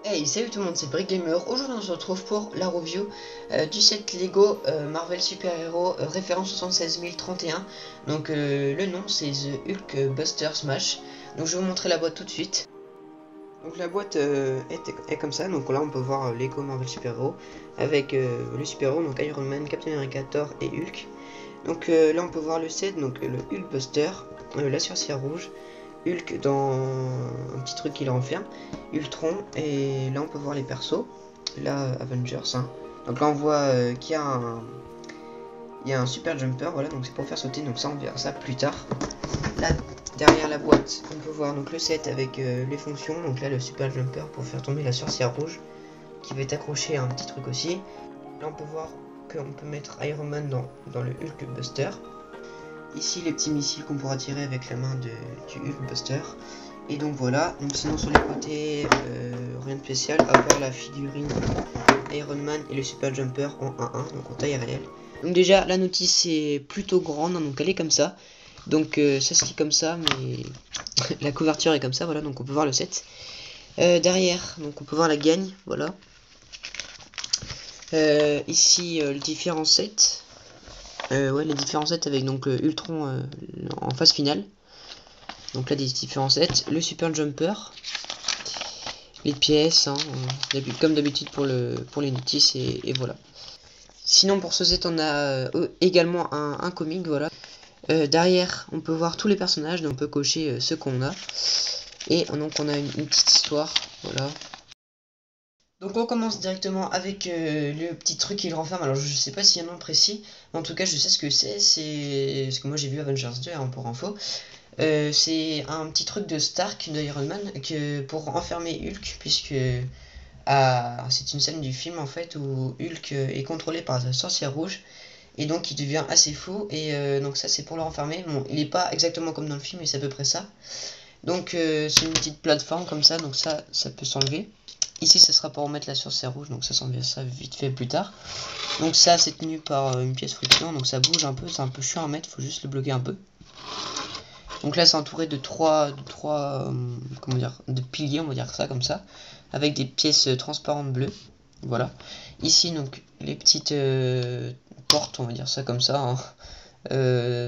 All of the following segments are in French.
Hey, salut tout le monde, c'est Brick Gamer. Aujourd'hui, on se retrouve pour la review du set Lego Marvel Super Hero référence 76031. Donc, le nom c'est The Hulk Buster Smash. Donc, je vais vous montrer la boîte tout de suite. Donc, la boîte est comme ça. Donc, là, on peut voir Lego Marvel Super Hero avec le Super Hero, donc Iron Man, Captain America, Thor et Hulk. Donc, là, on peut voir le set, donc le Hulk Buster, la sorcière rouge. Hulk dans un petit truc qu'il renferme, Ultron, et là on peut voir les persos, là Avengers, hein. Donc là on voit il y a un super jumper, voilà, donc c'est pour faire sauter, donc ça on verra ça plus tard. Là derrière la boîte on peut voir donc le set avec les fonctions, donc là le super jumper pour faire tomber la sorcière rouge qui va être accroché à un petit truc aussi. Là on peut voir qu'on peut mettre Iron Man dans le Hulk Buster. Ici les petits missiles qu'on pourra tirer avec la main du Hulkbuster. Et donc voilà, donc sinon sur les côtés, rien de spécial, à part la figurine Iron Man et le Super Jumper en 1-1, donc en taille réelle. Donc déjà la notice est plutôt grande, hein, donc elle est comme ça. Donc ça se lit comme ça, mais la couverture est comme ça, voilà, donc on peut voir le set. Derrière, donc on peut voir la gagne, voilà. Ici les différents sets. Ouais, les différents sets avec donc Ultron en phase finale. Donc là des différents sets, le Super Jumper, les pièces, hein, comme d'habitude pour les notices et voilà. Sinon pour ce set on a également un comic, voilà. Derrière on peut voir tous les personnages, donc on peut cocher ceux qu'on a. Et donc on a une petite histoire, voilà. Donc on commence directement avec le petit truc qu'il renferme. Alors je sais pas s'il y a un nom précis, mais en tout cas je sais ce que c'est ce que moi j'ai vu Avengers 2 hein, pour info. C'est un petit truc de Stark, de Iron Man, pour enfermer Hulk, puisque c'est une scène du film en fait où Hulk est contrôlé par la sorcière rouge et donc il devient assez fou et donc ça c'est pour le renfermer. Bon, il est pas exactement comme dans le film mais c'est à peu près ça. Donc c'est une petite plateforme comme ça, donc ça peut s'enlever. Ici ça sera pour remettre la sorcière rouge, donc ça s'enlève ça vite fait plus tard. Donc ça c'est tenu par une pièce friction, donc ça bouge un peu, c'est un peu chiant à mettre, faut juste le bloquer un peu. Donc là c'est entouré de trois comment dire, de piliers, on va dire ça comme ça, avec des pièces transparentes bleues. Voilà. Ici donc les petites portes, on va dire ça comme ça, hein.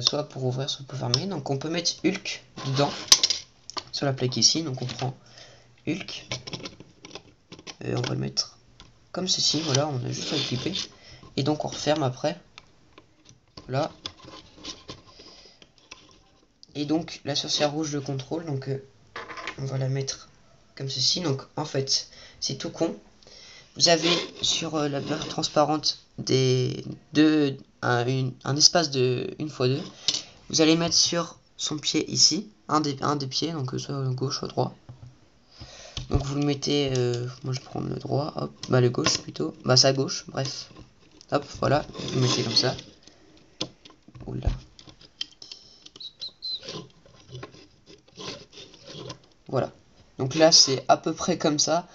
Soit pour ouvrir, soit pour fermer. Donc on peut mettre Hulk dedans, sur la plaque ici. Donc on prend Hulk, et on va le mettre comme ceci. Voilà, on a juste à le clipper. Et donc on referme après. Voilà. Et donc la sorcière rouge le contrôle, donc on va la mettre comme ceci. Donc en fait c'est tout con. Vous avez sur la barre transparente un espace de 1x2. Vous allez mettre sur son pied ici, un des pieds, donc soit gauche soit droit. Donc vous le mettez, moi je prends le droit, hop, bah le gauche plutôt, bah sa gauche, bref. Hop, voilà, vous le mettez comme ça. Oula. Voilà. Donc là c'est à peu près comme ça.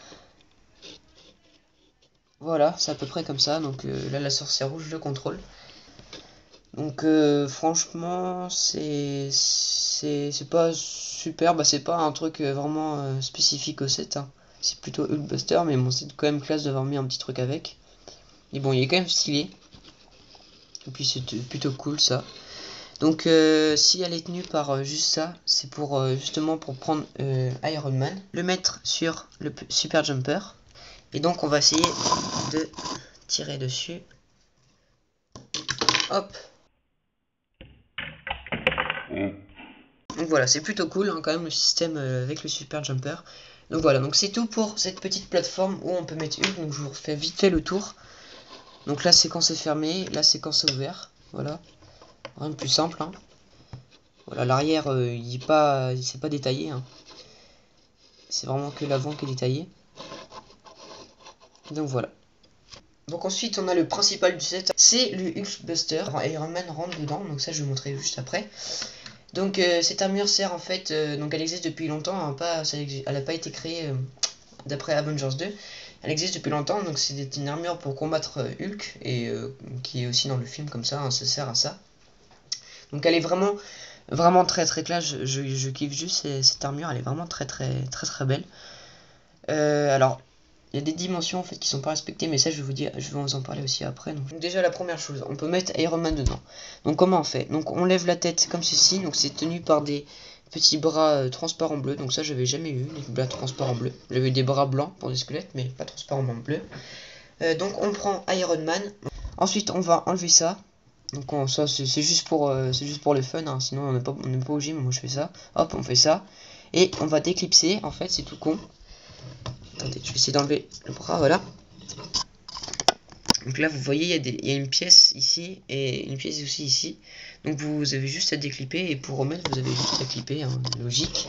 Voilà, c'est à peu près comme ça. Donc là la sorcière rouge le contrôle. Donc franchement c'est pas super, bah c'est pas un truc vraiment spécifique au set, hein. C'est plutôt Hulkbuster, mais bon c'est quand même classe d'avoir mis un petit truc avec. Et bon il est quand même stylé. Et puis c'est plutôt cool ça. Donc si elle est tenue par juste ça, c'est pour justement pour prendre Iron Man, le mettre sur le Super Jumper. Et donc on va essayer de tirer dessus. Hop. Donc voilà, c'est plutôt cool hein, quand même le système avec le Super Jumper. Donc voilà, donc c'est tout pour cette petite plateforme où on peut mettre Hulk. Donc je vous refais vite fait le tour. Donc là c'est quand c'est fermé, là c'est quand c'est ouvert. Voilà, rien de plus simple, hein. Voilà, l'arrière c'est pas détaillé, hein. C'est vraiment que l'avant qui est détaillé. Donc voilà. Donc ensuite on a le principal du set, c'est le Hulkbuster. Iron Man rentre dedans, donc ça je vais vous montrer juste après. Donc cette armure sert en fait, donc elle existe depuis longtemps, hein, elle n'a pas été créée d'après Avengers 2. Elle existe depuis longtemps, donc c'est une armure pour combattre Hulk, et qui est aussi dans le film comme ça, hein, ça sert à ça. Donc elle est vraiment très classe, je kiffe juste cette armure, elle est vraiment très belle. Alors il y a des dimensions en fait qui sont pas respectées, mais ça je vais vous en parler aussi après. Donc déjà la première chose, on peut mettre Iron Man dedans. Donc comment on fait? Donc on lève la tête comme ceci, donc c'est tenu par des petits bras transparents bleus. Donc ça j'avais jamais eu les bras transparents bleus. J'avais eu des bras blancs pour des squelettes, mais pas transparents bleus. Donc on prend Iron Man. Ensuite on va enlever ça. Donc ça c'est juste pour le fun, hein. Sinon on n'est pas au gym. Moi je fais ça. Hop, on fait ça et on va déclipser. En fait c'est tout con. Attendez, je vais essayer d'enlever le bras, voilà. Donc là, vous voyez, il y a une pièce ici et une pièce aussi ici. Donc vous avez juste à déclipper et pour remettre, vous avez juste à clipper, hein, logique.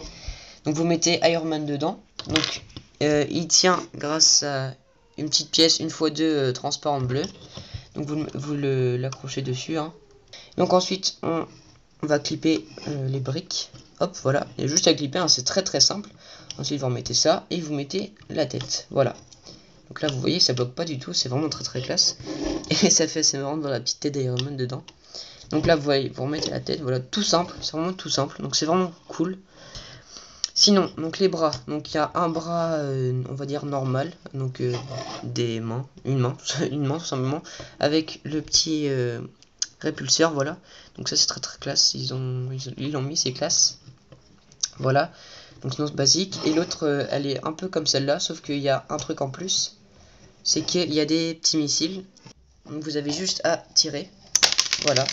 Donc vous mettez Iron Man dedans. Donc il tient grâce à une petite pièce 1x2 transparente bleue. Donc vous l'accrochez dessus, hein. Donc ensuite, on va clipper les briques. Hop, voilà. Il y a juste à clipper, hein, c'est très simple. Ensuite, vous remettez ça et vous mettez la tête. Voilà. Donc là, vous voyez, ça bloque pas du tout. C'est vraiment très classe. Et ça fait assez marrant dans la petite tête d'Iron Man dedans. Donc là, vous voyez, vous remettez la tête. Voilà, tout simple. C'est vraiment tout simple. Donc c'est vraiment cool. Sinon, donc les bras. Donc il y a un bras, on va dire normal. Donc des mains. Une main tout simplement. Avec le petit répulseur. Voilà. Donc ça, c'est très classe. Ils l'ont mis, c'est classe. Voilà. Donc sinon c'est basique. Et l'autre elle est un peu comme celle-là, sauf qu'il y a un truc en plus. C'est qu'il y a des petits missiles. Donc vous avez juste à tirer. Voilà.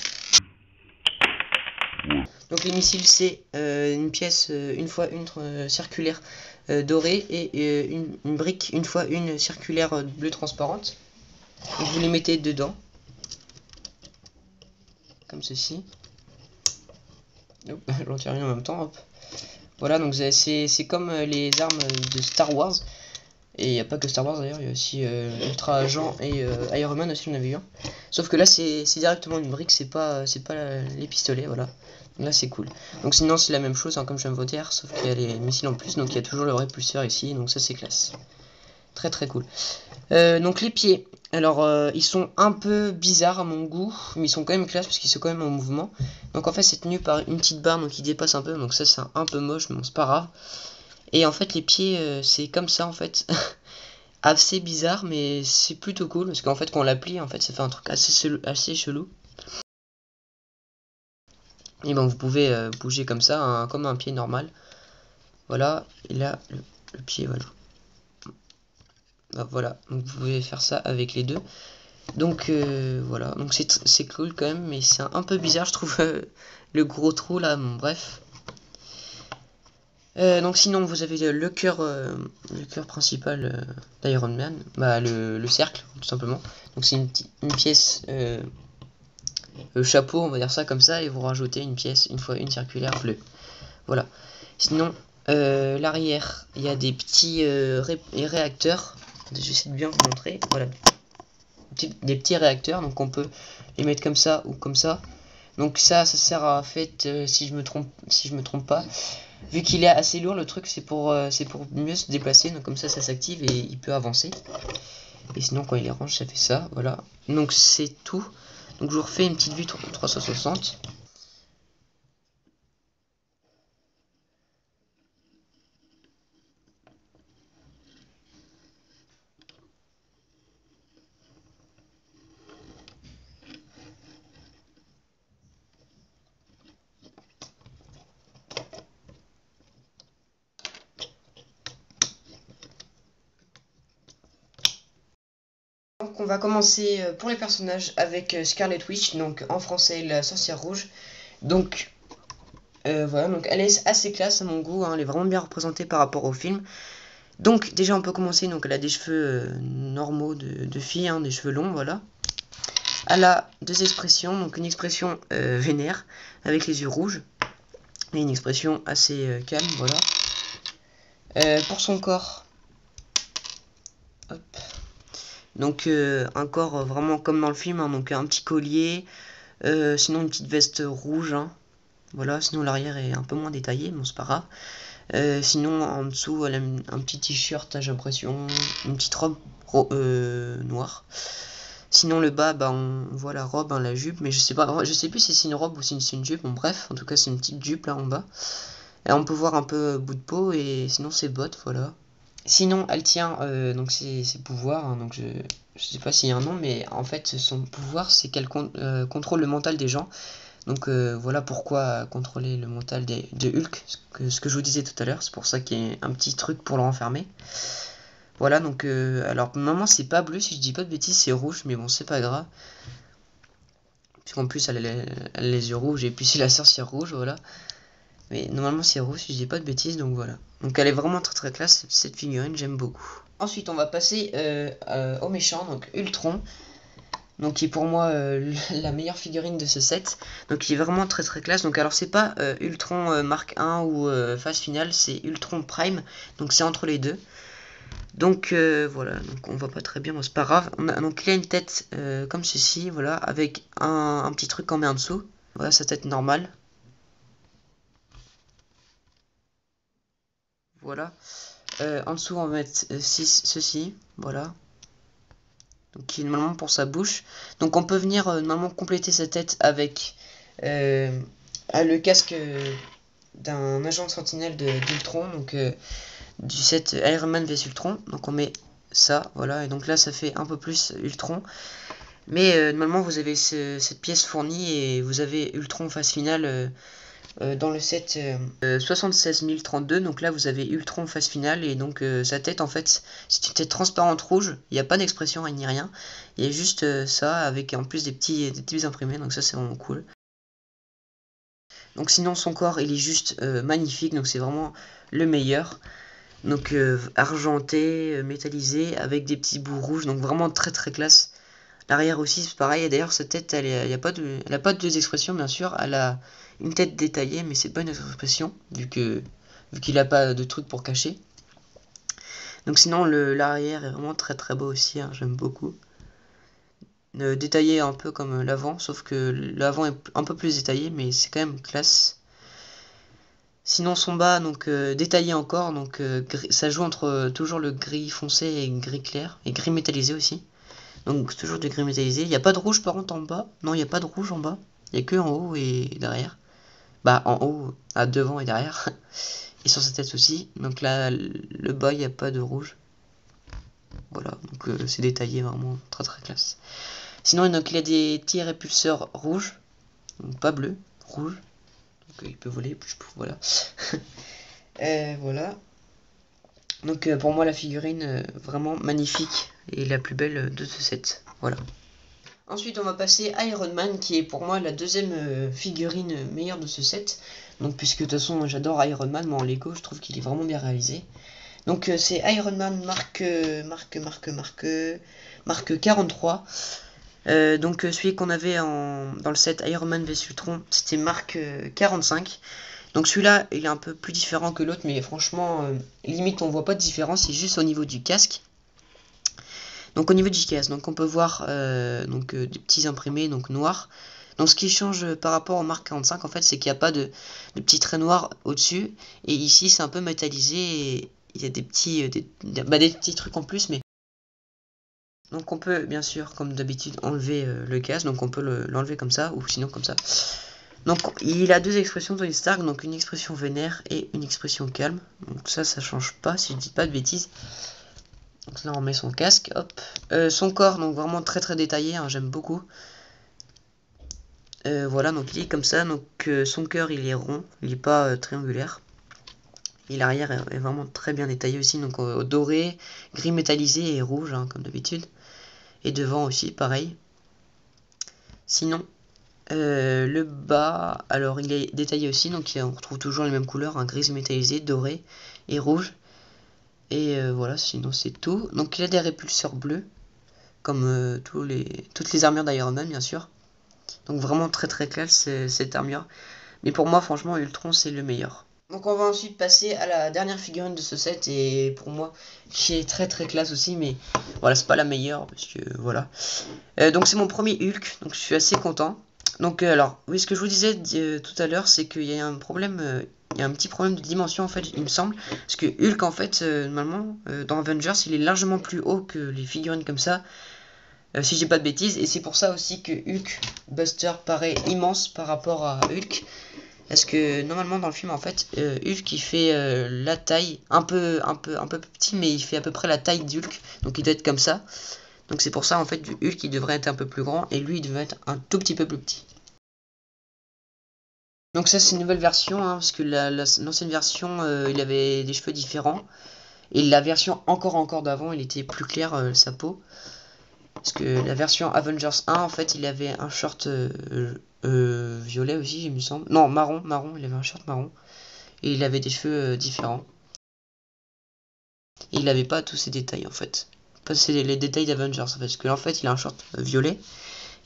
Donc les missiles c'est une pièce une fois une circulaire dorée et une brique une fois une circulaire bleue transparente. Donc vous les mettez dedans. Comme ceci. J'en tire une en même temps. Hop. Voilà, donc c'est comme les armes de Star Wars. Et il n'y a pas que Star Wars d'ailleurs, il y a aussi Ultra Agent et Iron Man aussi, on avait eu un. Sauf que là c'est directement une brique, c'est pas les pistolets, voilà. Donc là c'est cool. Donc sinon c'est la même chose, hein, comme je viens de vous dire, sauf qu'il y a les missiles en plus, donc il y a toujours le répulseur ici, donc ça c'est classe. Très cool. Donc les pieds, alors ils sont un peu bizarres à mon goût, mais ils sont quand même classe parce qu'ils sont quand même en mouvement. Donc en fait c'est tenu par une petite barre, donc ils dépassent un peu, donc ça c'est un peu moche, mais bon c'est pas grave. Et en fait les pieds c'est comme ça en fait. Assez bizarre mais c'est plutôt cool parce qu'en fait quand on la plie en fait ça fait un truc assez chelou. Et bon vous pouvez bouger comme ça, hein, comme un pied normal. Voilà, et là le pied voilà. Voilà, donc vous pouvez faire ça avec les deux. Donc voilà, donc c'est cool quand même, mais c'est un peu bizarre je trouve le gros trou là, bon, bref. Donc sinon vous avez le cœur principal d'Iron Man, bah le cercle tout simplement. Donc c'est une pièce chapeau, on va dire ça comme ça, et vous rajoutez une pièce une fois une circulaire bleue. Voilà. Sinon l'arrière, il y a des petits réacteurs. J'essaie de bien vous montrer. Voilà, des petits réacteurs, donc on peut les mettre comme ça ou comme ça. Donc ça sert à fait si je me trompe pas. Vu qu'il est assez lourd, le truc c'est pour mieux se déplacer, donc comme ça s'active et il peut avancer. Et sinon quand il les range ça fait ça, voilà. Donc c'est tout. Donc je vous refais une petite vue 360. Donc on va commencer pour les personnages avec Scarlet Witch, donc en français la sorcière rouge. Donc voilà, donc elle est assez classe à mon goût, hein, elle est vraiment bien représentée par rapport au film. Donc déjà on peut commencer, donc elle a des cheveux normaux de fille, hein, des cheveux longs, voilà. Elle a deux expressions, donc une expression vénère avec les yeux rouges et une expression assez calme, voilà. Pour son corps, hop. Donc un corps vraiment comme dans le film, hein, donc un petit collier, sinon une petite veste rouge, hein. Voilà, sinon l'arrière est un peu moins détaillé, mais bon, c'est pas grave. Sinon en dessous elle a un petit t-shirt, j'ai l'impression, une petite robe noire. Sinon le bas, bah, on voit la robe, hein, la jupe, mais je sais plus si c'est une robe ou si c'est une jupe, bon bref, en tout cas c'est une petite jupe là en bas. Et on peut voir un peu bout de peau et sinon c'est bottes, voilà. Sinon, elle tient donc ses pouvoirs, hein, donc je sais pas s'il y a un nom, mais en fait son pouvoir c'est qu'elle contrôle le mental des gens. Donc voilà pourquoi contrôler le mental de Hulk, ce que je vous disais tout à l'heure, c'est pour ça qu'il y a un petit truc pour le renfermer. Voilà, donc alors normalement c'est pas bleu si je dis pas de bêtises, c'est rouge, mais bon c'est pas grave. Puisqu'en plus elle a les yeux rouges et puis c'est la sorcière rouge, voilà. Mais normalement c'est rouge si je dis pas de bêtises, donc voilà. Donc elle est vraiment très classe cette figurine, j'aime beaucoup. Ensuite on va passer au méchant, donc Ultron. Donc qui est pour moi la meilleure figurine de ce set. Donc il est vraiment très classe. Donc alors c'est pas Ultron Mark 1 ou phase finale, c'est Ultron Prime. Donc c'est entre les deux. Donc voilà, donc on voit pas très bien, mais c'est pas grave. Donc il a une tête comme ceci, voilà, avec un petit truc qu'on met en dessous. Voilà sa tête normale. Voilà. En dessous on va mettre ceci, voilà. Donc qui est normalement pour sa bouche. Donc on peut venir normalement compléter sa tête avec le casque d'un agent de sentinelle d'Ultron, donc du set Iron Man vs Ultron. Donc on met ça, voilà, et donc là ça fait un peu plus Ultron. Mais normalement vous avez cette pièce fournie et vous avez Ultron phase finale dans le set 76032. Donc là vous avez Ultron phase finale et donc sa tête en fait c'est une tête transparente rouge, il n'y a pas d'expression ni rien, il y a juste ça avec en plus des petits imprimés, donc ça c'est vraiment cool. Donc sinon son corps il est juste magnifique, donc c'est vraiment le meilleur. Donc argenté, métallisé avec des petits bouts rouges, donc vraiment très classe. L'arrière aussi c'est pareil, et d'ailleurs cette tête elle a pas de deux expressions bien sûr, elle a une tête détaillée mais c'est pas une expression vu qu'il a pas de truc pour cacher. Donc sinon l'arrière est vraiment très beau aussi, hein, j'aime beaucoup. Détaillé un peu comme l'avant, sauf que l'avant est un peu plus détaillé mais c'est quand même classe. Sinon son bas donc détaillé encore, donc ça joue entre toujours le gris foncé et gris clair, et gris métallisé aussi. Donc toujours du gris métallisé. Il n'y a pas de rouge par contre en bas. Non, il n'y a pas de rouge en bas. Il n'y a que en haut et derrière. Bah en haut, à devant et derrière. Et sur sa tête aussi. Donc là, le bas, il n'y a pas de rouge. Voilà, donc c'est détaillé vraiment très classe. Sinon, donc, il a des petits répulseurs rouges. Donc pas bleu, rouge. Donc il peut voler, voilà. Voilà. Donc pour moi la figurine vraiment magnifique et la plus belle de ce set. Voilà. Ensuite on va passer à Iron Man qui est pour moi la deuxième figurine meilleure de ce set. Donc puisque de toute façon j'adore Iron Man, moi en Lego je trouve qu'il est vraiment bien réalisé. Donc c'est Iron Man marque 43. Donc celui qu'on avait dans le set Iron Man vs Ultron c'était marque 45. Donc celui-là, il est un peu plus différent que l'autre, mais franchement, limite on voit pas de différence, c'est juste au niveau du casque. Donc au niveau du casque, donc on peut voir des petits imprimés donc noirs. Donc ce qui change par rapport au Mark 45 en fait, c'est qu'il n'y a pas de petits traits noirs au-dessus, et ici c'est un peu métallisé et il y a des petits trucs en plus, mais donc on peut bien sûr comme d'habitude enlever le casque, donc on peut l'enlever comme ça ou sinon comme ça. Donc il a deux expressions Tony Stark, donc une expression vénère et une expression calme. Donc ça change pas si je dis pas de bêtises. Donc là on met son casque, hop. Son corps, donc vraiment très détaillé, hein, j'aime beaucoup. Voilà, donc il est comme ça, donc son cœur il est rond, il n'est pas triangulaire. Et l'arrière est vraiment très bien détaillé aussi, donc doré, gris métallisé et rouge, hein, comme d'habitude. Et devant aussi, pareil. Sinon, le bas, alors il est détaillé aussi, donc on retrouve toujours les mêmes couleurs, un gris métallisé, doré et rouge. Et voilà, sinon c'est tout. Donc il a des répulseurs bleus, comme toutes les armures d'Iron Man bien sûr. Donc vraiment très classe cette armure. Mais pour moi franchement Ultron c'est le meilleur. Donc on va ensuite passer à la dernière figurine de ce set, et pour moi qui est très classe aussi, mais voilà c'est pas la meilleure parce que voilà. Donc c'est mon premier Hulk, donc je suis assez content. Donc alors oui, ce que je vous disais tout à l'heure, c'est qu'il y a un problème, il y a un petit problème de dimension en fait, il me semble, parce que Hulk en fait normalement dans Avengers il est largement plus haut que les figurines comme ça, si j'ai pas de bêtises, et c'est pour ça aussi que Hulk Buster paraît immense par rapport à Hulk. Parce que normalement dans le film en fait Hulk il fait la taille un peu plus petit, mais il fait à peu près la taille d'Hulk, donc il doit être comme ça. Donc c'est pour ça en fait du Hulk il devrait être un peu plus grand et lui il devrait être un tout petit peu plus petit. Donc ça c'est une nouvelle version hein, parce que l'ancienne version il avait des cheveux différents. Et la version encore d'avant, il était plus clair sa peau. Parce que la version Avengers 1, en fait, il avait un short violet aussi, il me semble. Non, marron, il avait un short marron. Et il avait des cheveux différents. Et il avait pas tous ces détails, en fait. Pas les détails d'Avengers, en fait. Parce que en fait, il a un short violet.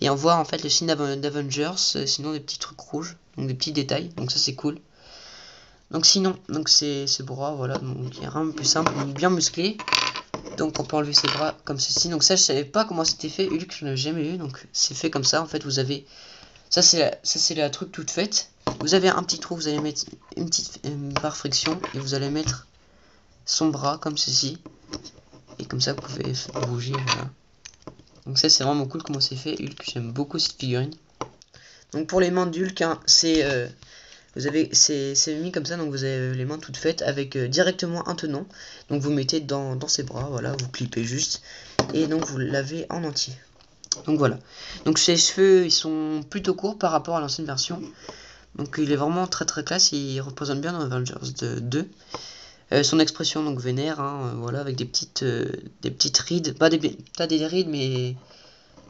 Et on voit, en fait, le signe d'Avengers, sinon des petits trucs rouges. Donc des petits détails. Donc ça, c'est cool. Donc sinon, donc c'est ce bras, voilà. Donc il y a rien de plus simple, bien musclé. Donc on peut enlever ses bras comme ceci. Donc ça je savais pas comment c'était fait. Hulk je n'ai jamais eu. Donc c'est fait comme ça. En fait vous avez. Ça c'est la truc toute faite. Vous avez un petit trou. Vous allez mettre une petite barre friction. Et vous allez mettre son bras comme ceci. Et comme ça vous pouvez bouger. Voilà. Donc ça c'est vraiment cool comment c'est fait. Hulk, j'aime beaucoup cette figurine. Donc pour les mains d'Hulk, hein, c'est mis comme ça, donc vous avez les mains toutes faites avec directement un tenant. Donc vous mettez dans ses bras, voilà, vous clippez juste et donc vous l'avez en entier. Donc voilà. Donc ses cheveux ils sont plutôt courts par rapport à l'ancienne version. Donc il est vraiment très classe, il représente bien dans Avengers 2. Son expression donc vénère, hein, voilà, avec des petites rides, pas des rides mais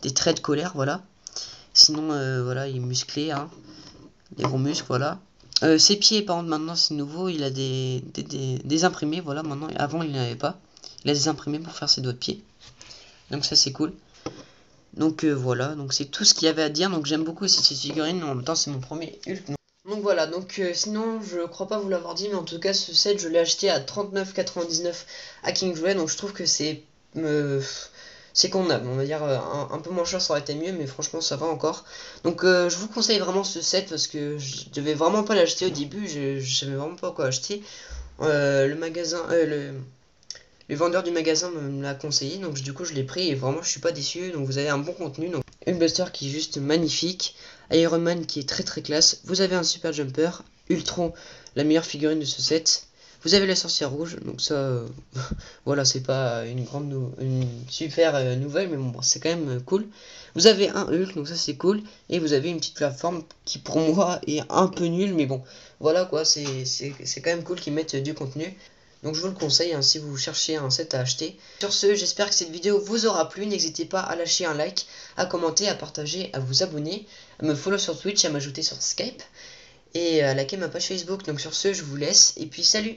des traits de colère, voilà. Sinon voilà, il est musclé, hein, des gros muscles, voilà. Ses pieds, par contre, maintenant c'est nouveau, il a des imprimés, voilà, maintenant, avant il n'avait pas. Il a des imprimés pour faire ses doigts de pied. Donc ça c'est cool. Donc voilà, donc c'est tout ce qu'il y avait à dire. Donc j'aime beaucoup aussi cette figurine, en même temps c'est mon premier Hulk. Donc voilà, donc sinon je crois pas vous l'avoir dit, mais en tout cas ce set je l'ai acheté à 39,99 à Kingsway, donc je trouve que c'est convenable, on va dire un peu moins cher ça aurait été mieux, mais franchement ça va encore. Donc je vous conseille vraiment ce set parce que je devais vraiment pas l'acheter au début, je savais vraiment pas quoi acheter. Le magasin, le vendeur du magasin me l'a conseillé, donc du coup je l'ai pris et vraiment je suis pas déçu. Donc vous avez un bon contenu, donc une Buster qui est juste magnifique, Iron Man qui est très classe, vous avez un super jumper, Ultron la meilleure figurine de ce set. Vous avez la sorcière rouge, donc ça, voilà, c'est pas une super nouvelle, mais bon, c'est quand même cool. Vous avez un Hulk, donc ça c'est cool, et vous avez une petite plateforme qui pour moi est un peu nulle, mais bon, voilà quoi, c'est quand même cool qu'ils mettent du contenu. Donc je vous le conseille hein, si vous cherchez un set à acheter. Sur ce, j'espère que cette vidéo vous aura plu. N'hésitez pas à lâcher un like, à commenter, à partager, à vous abonner, à me follow sur Twitch, à m'ajouter sur Skype et à liker ma page Facebook. Donc sur ce, je vous laisse et puis salut!